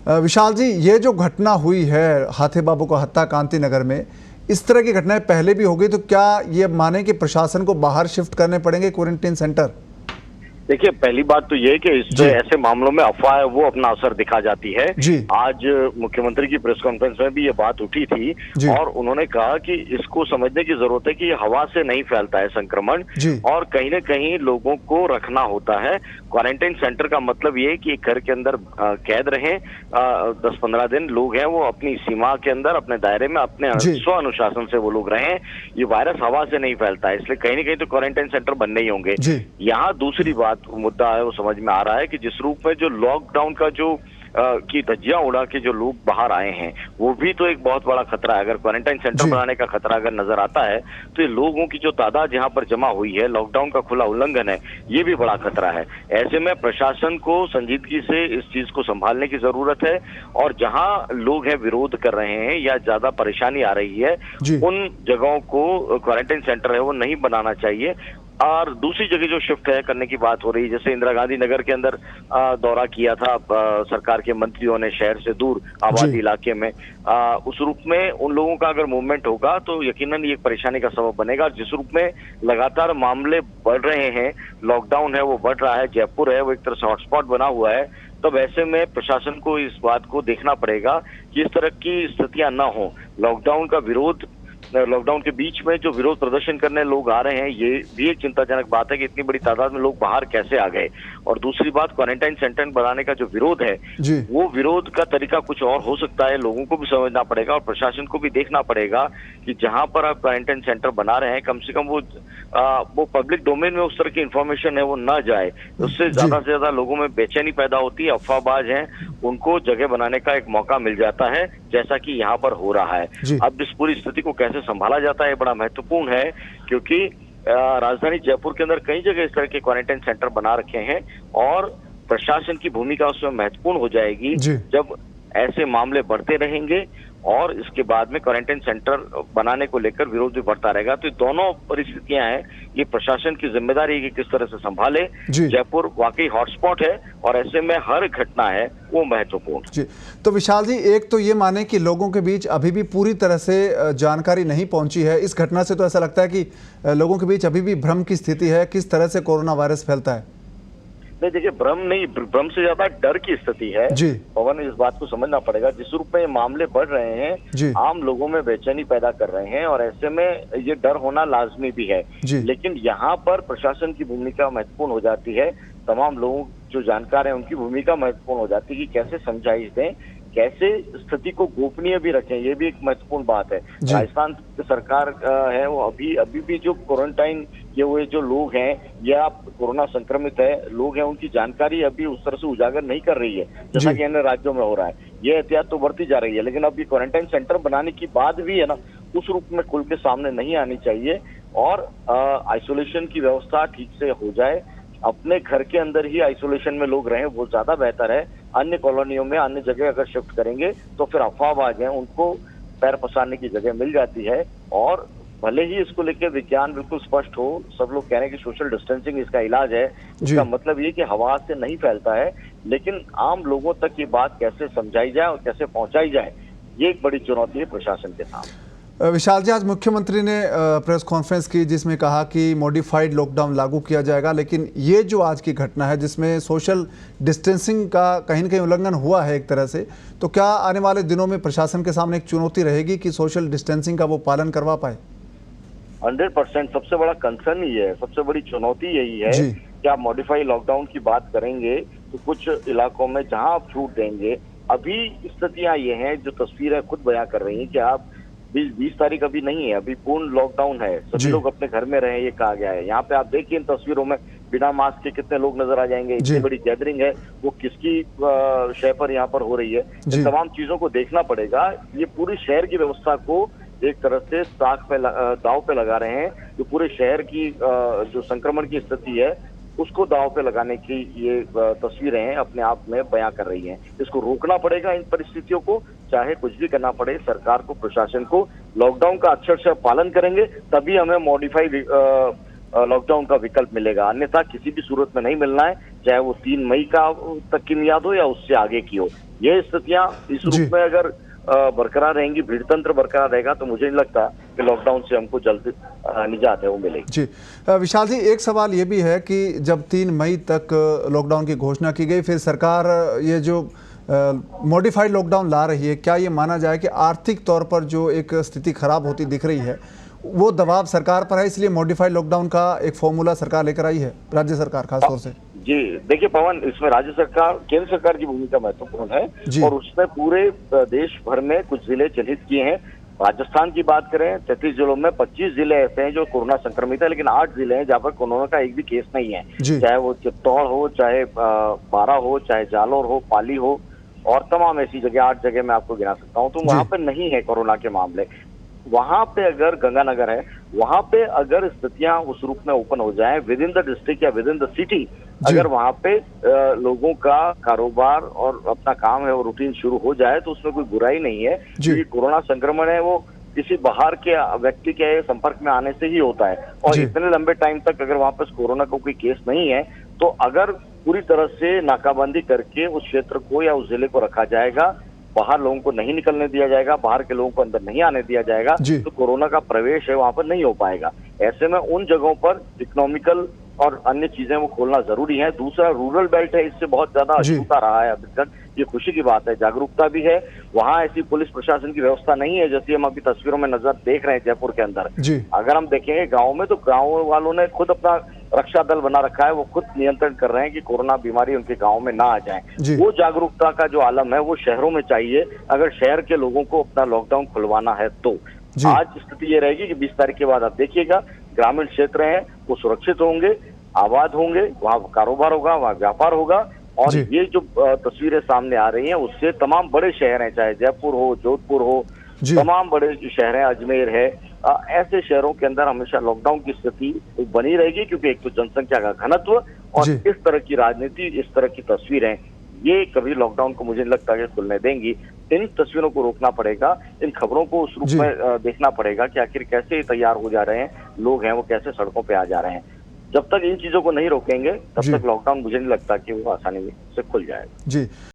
विशाल जी, ये जो घटना हुई है हाथे बाबू को हत्या कांति नगर में, इस तरह की घटनाएं पहले भी हो गई, तो क्या ये माने कि प्रशासन को बाहर शिफ्ट करने पड़ेंगे क्वारंटीन सेंटर? देखिए, पहली बात तो ये है कि इससे ऐसे मामलों में अफवाह है वो अपना असर दिखा जाती है। आज मुख्यमंत्री की प्रेस कॉन्फ्रेंस में भी ये बात उठी थी और उन्होंने कहा कि इसको समझने की जरूरत है कि हवा से नहीं फैलता है संक्रमण और कहीं न कहीं लोगों को रखना होता है। क्वारंटाइन सेंटर का मतलब ये है कि घर के अंदर कैद रहें, 10-15 दिन लोग हैं वो अपनी सीमा के अंदर, अपने दायरे में, अपने स्व अनुशासन से वो लोग रहें। ये वायरस हवा से नहीं फैलता है, इसलिए कहीं न कहीं तो क्वारंटाइन सेंटर बनने ही होंगे। यहाँ दूसरी बात मुद्दा है वो समझ में आ रहा है कि जिस रूप में जो लॉकडाउन का जो की धज्जियां उड़ा के जो लोग बाहर आए हैं वो भी तो एक बहुत बड़ा खतरा है। अगर क्वारंटाइन सेंटर बनाने का खतरा अगर नजर आता है तो ये लोगों की जो तादाद यहाँ पर जमा हुई है, लॉकडाउन का खुला उल्लंघन है, ये भी बड़ा खतरा है। ऐसे में प्रशासन को संजीदगी से इस चीज को संभालने की जरूरत है और जहां लोग हैं विरोध कर रहे हैं या ज्यादा परेशानी आ रही है उन जगहों को क्वारंटाइन सेंटर है वो नहीं बनाना चाहिए। और दूसरी जगह जो शिफ्ट है करने की बात हो रही है, जैसे इंदिरा गांधी नगर के अंदर दौरा किया था सरकार के मंत्रियों ने शहर से दूर आबादी इलाके में, उस रूप में उन लोगों का अगर मूवमेंट होगा तो यकीनन ये परेशानी का सबब बनेगा। जिस रूप में लगातार मामले बढ़ रहे हैं, लॉकडाउन है वो बढ़ रहा है, जयपुर है वो एक तरह से हॉटस्पॉट बना हुआ है, तब ऐसे में प्रशासन को इस बात को देखना पड़ेगा कि इस तरह की स्थितियां न हो। लॉकडाउन के बीच में जो विरोध प्रदर्शन करने लोग आ रहे हैं, ये भी एक चिंताजनक बात है कि इतनी बड़ी तादाद में लोग बाहर कैसे आ गए। और दूसरी बात, क्वारंटाइन सेंटर बनाने का जो विरोध है वो विरोध का तरीका कुछ और हो सकता है। लोगों को भी समझना पड़ेगा और प्रशासन को भी देखना पड़ेगा कि जहां पर आप क्वारंटाइन सेंटर बना रहे हैं कम से कम वो पब्लिक डोमेन में उस तरह की इंफॉर्मेशन है वो न जाए। उससे ज्यादा से ज्यादा लोगों में बेचैनी पैदा होती है, अफवाहबाज हैं उनको जगह बनाने का एक मौका मिल जाता है, जैसा कि यहाँ पर हो रहा है। अब इस पूरी स्थिति को कैसे संभाला जाता है बड़ा महत्वपूर्ण है, क्योंकि राजधानी जयपुर के अंदर कई जगह इस तरह के क्वारंटाइन सेंटर बना रखे हैं और प्रशासन की भूमिका उसमें महत्वपूर्ण हो जाएगी जब ऐसे मामले बढ़ते रहेंगे और इसके बाद में क्वारंटाइन सेंटर बनाने को लेकर विरोध भी बढ़ता रहेगा। तो दोनों परिस्थितियां हैं, ये प्रशासन की जिम्मेदारी है कि किस तरह से संभाले। जयपुर वाकई हॉटस्पॉट है और ऐसे में हर घटना है वो महत्वपूर्ण। जी, तो विशाल जी, एक तो ये माने कि लोगों के बीच अभी भी पूरी तरह से जानकारी नहीं पहुंची है। इस घटना से तो ऐसा लगता है कि लोगों के बीच अभी भी भ्रम की स्थिति है, किस तरह से कोरोना वायरस फैलता है। नहीं, देखिए, भ्रम नहीं, भ्रम से ज्यादा डर की स्थिति है। पवन, इस बात को समझना पड़ेगा, जिस रूप में मामले बढ़ रहे हैं आम लोगों में बेचैनी पैदा कर रहे हैं और ऐसे में ये डर होना लाजमी भी है। लेकिन यहाँ पर प्रशासन की भूमिका महत्वपूर्ण हो जाती है, तमाम लोग जो जानकार हैं उनकी भूमिका महत्वपूर्ण हो जाती है कि कैसे समझाइश दें, कैसे स्थिति को गोपनीय भी रखें, ये भी एक महत्वपूर्ण बात है। राजस्थान सरकार है वो अभी भी जो क्वारंटाइन किए हुए जो लोग हैं या कोरोना संक्रमित है लोग हैं उनकी जानकारी अभी उस तरह से उजागर नहीं कर रही है जैसा कि अन्य राज्यों में हो रहा है। ये एहतियात तो बढ़ती जा रही है, लेकिन अब ये क्वारंटाइन सेंटर बनाने की बात भी है ना उस रूप में खुल के सामने नहीं आनी चाहिए और आइसोलेशन की व्यवस्था ठीक से हो जाए। अपने घर के अंदर ही आइसोलेशन में लोग रहें वो ज्यादा बेहतर है। अन्य कॉलोनियों में, अन्य जगह अगर शिफ्ट करेंगे तो फिर अफवाहबाज हैं उनको पैर पसारने की जगह मिल जाती है। और भले ही इसको लेकर विज्ञान बिल्कुल स्पष्ट हो, सब लोग कह रहे हैं कि सोशल डिस्टेंसिंग इसका इलाज है, इसका मतलब ये कि हवा से नहीं फैलता है, लेकिन आम लोगों तक ये बात कैसे समझाई जाए और कैसे पहुंचाई जाए, ये एक बड़ी चुनौती है प्रशासन के सामने। विशाल जी, आज मुख्यमंत्री ने प्रेस कॉन्फ्रेंस की जिसमें कहा कि मॉडिफाइड लॉकडाउन लागू किया जाएगा, लेकिन ये जो आज की घटना है जिसमें सोशल डिस्टेंसिंग का कहीं न कहीं उल्लंघन हुआ है एक तरह से, तो क्या आने वाले दिनों में प्रशासन के सामने एक चुनौती रहेगी कि सोशल डिस्टेंसिंग का वो पालन करवा पाए? 100% सबसे बड़ा कंसर्न ही है, सबसे बड़ी चुनौती यही है कि आप मॉडिफाइड लॉकडाउन की बात करेंगे तो कुछ इलाकों में जहां आप छूट देंगे, अभी स्थितियां ये हैं जो तस्वीरें खुद बयां कर रही हैं कि आप 20 तारीख अभी नहीं है, अभी पूर्ण लॉकडाउन है, सभी लोग अपने घर में रहे, ये कहा गया है। यहाँ पे आप देखिए इन तस्वीरों में बिना मास्क के कितने लोग नजर आ जाएंगे, इतनी बड़ी गैदरिंग है, वो किसकी शय पर यहाँ पर हो रही है, इन तमाम चीजों को देखना पड़ेगा। ये पूरी शहर की व्यवस्था को एक तरह से दांव पे लगा रहे हैं, जो पूरे शहर की जो संक्रमण की स्थिति है उसको दांव पे लगाने की ये तस्वीरें हैं अपने आप में बयां कर रही हैं। इसको रोकना पड़ेगा, इन परिस्थितियों को, चाहे कुछ भी करना पड़े। सरकार को, प्रशासन को लॉकडाउन का अक्षरशः पालन करेंगे तभी हमें मॉडिफाइड लॉकडाउन का विकल्प मिलेगा, अन्यथा किसी भी सूरत में नहीं मिलना है, चाहे वो 3 मई का तक की मियाद हो या उससे आगे की हो। ये स्थितियां इस रूप में अगर बरकरार रहेंगी, भीड़ तंत्र बरकरार रहेगा, तो मुझे नहीं लगता कि लॉकडाउन से हमको जल्द निजात है वो मिलेगी। जी विशाल जी, एक सवाल ये भी है कि जब 3 मई तक लॉकडाउन की घोषणा की गई, फिर सरकार ये जो मॉडिफाइड लॉकडाउन ला रही है, क्या ये माना जाए कि आर्थिक तौर पर जो एक स्थिति खराब होती दिख रही है वो दबाव सरकार पर है, इसलिए मॉडिफाइड लॉकडाउन का एक फॉर्मूला सरकार लेकर आई है, राज्य सरकार खासतौर से? जी देखिए पवन, इसमें राज्य सरकार, केंद्र सरकार की भूमिका महत्वपूर्ण है और उसने पूरे देश भर में कुछ जिले चिन्हित किए हैं। राजस्थान की बात करें, 33 जिलों में 25 जिले ऐसे हैं जो कोरोना संक्रमित है, लेकिन 8 जिले हैं जहाँ पर कोरोना का एक भी केस नहीं है, चाहे वो चित्तौड़ हो, चाहे बारा हो, चाहे जालौर हो, पाली हो और तमाम ऐसी जगह, 8 जगह मैं आपको गिना सकता हूँ। तो वहां पे नहीं है कोरोना के मामले। वहां पे अगर गंगानगर है, वहां पे अगर स्थितियां उस रूप में ओपन हो जाएं विद इन द डिस्ट्रिक्ट या विद इन द सिटी, अगर वहां पे लोगों का कारोबार और अपना काम है वो रूटीन शुरू हो जाए तो उसमें कोई बुराई नहीं है, क्योंकि कोरोना संक्रमण है वो किसी बाहर के व्यक्ति के संपर्क में आने से ही होता है। और इतने लंबे टाइम तक अगर वहां पर कोरोना का कोई केस नहीं है, तो अगर पूरी तरह से नाकाबंदी करके उस क्षेत्र को या उस जिले को रखा जाएगा, बाहर लोगों को नहीं निकलने दिया जाएगा, बाहर के लोगों को अंदर नहीं आने दिया जाएगा, तो कोरोना का प्रवेश है वहां पर नहीं हो पाएगा। ऐसे में उन जगहों पर इकोनॉमिकल और अन्य चीजें वो खोलना जरूरी है। दूसरा रूरल बेल्ट है, इससे बहुत ज्यादा अछूता रहा है अभी तक, ये खुशी की बात है, जागरूकता भी है। वहां ऐसी पुलिस प्रशासन की व्यवस्था नहीं है जैसी हम अभी तस्वीरों में नजर देख रहे हैं जयपुर के अंदर। अगर हम देखेंगे गाँव में, तो गाँव वालों ने खुद अपना रक्षा दल बना रखा है, वो खुद नियंत्रण कर रहे हैं कि कोरोना बीमारी उनके गांव में ना आ जाए। वो जागरूकता का जो आलम है वो शहरों में चाहिए, अगर शहर के लोगों को अपना लॉकडाउन खुलवाना है तो। आज स्थिति ये रहेगी कि 20 तारीख के बाद आप देखिएगा ग्रामीण क्षेत्र हैं वो सुरक्षित होंगे, आबाद होंगे, वहाँ कारोबार होगा, वहाँ व्यापार होगा। और ये जो तस्वीरें सामने आ रही हैं उससे तमाम बड़े शहर हैं, चाहे जयपुर हो, जोधपुर हो, तमाम बड़े शहर हैं, अजमेर है, ऐसे शहरों के अंदर हमेशा लॉकडाउन की स्थिति बनी रहेगी, क्योंकि एक तो जनसंख्या का घनत्व और इस तरह की राजनीति, इस तरह की तस्वीरें, ये कभी लॉकडाउन को मुझे नहीं लगता कि खुलने देंगी। इन तस्वीरों को रोकना पड़ेगा, इन खबरों को उस रूप में देखना पड़ेगा कि आखिर कैसे तैयार हो जा रहे हैं लोग हैं, वो कैसे सड़कों पे आ जा रहे हैं। जब तक इन चीजों को नहीं रोकेंगे तब तक लॉकडाउन मुझे नहीं लगता कि वो आसानी से खुल जाएगा।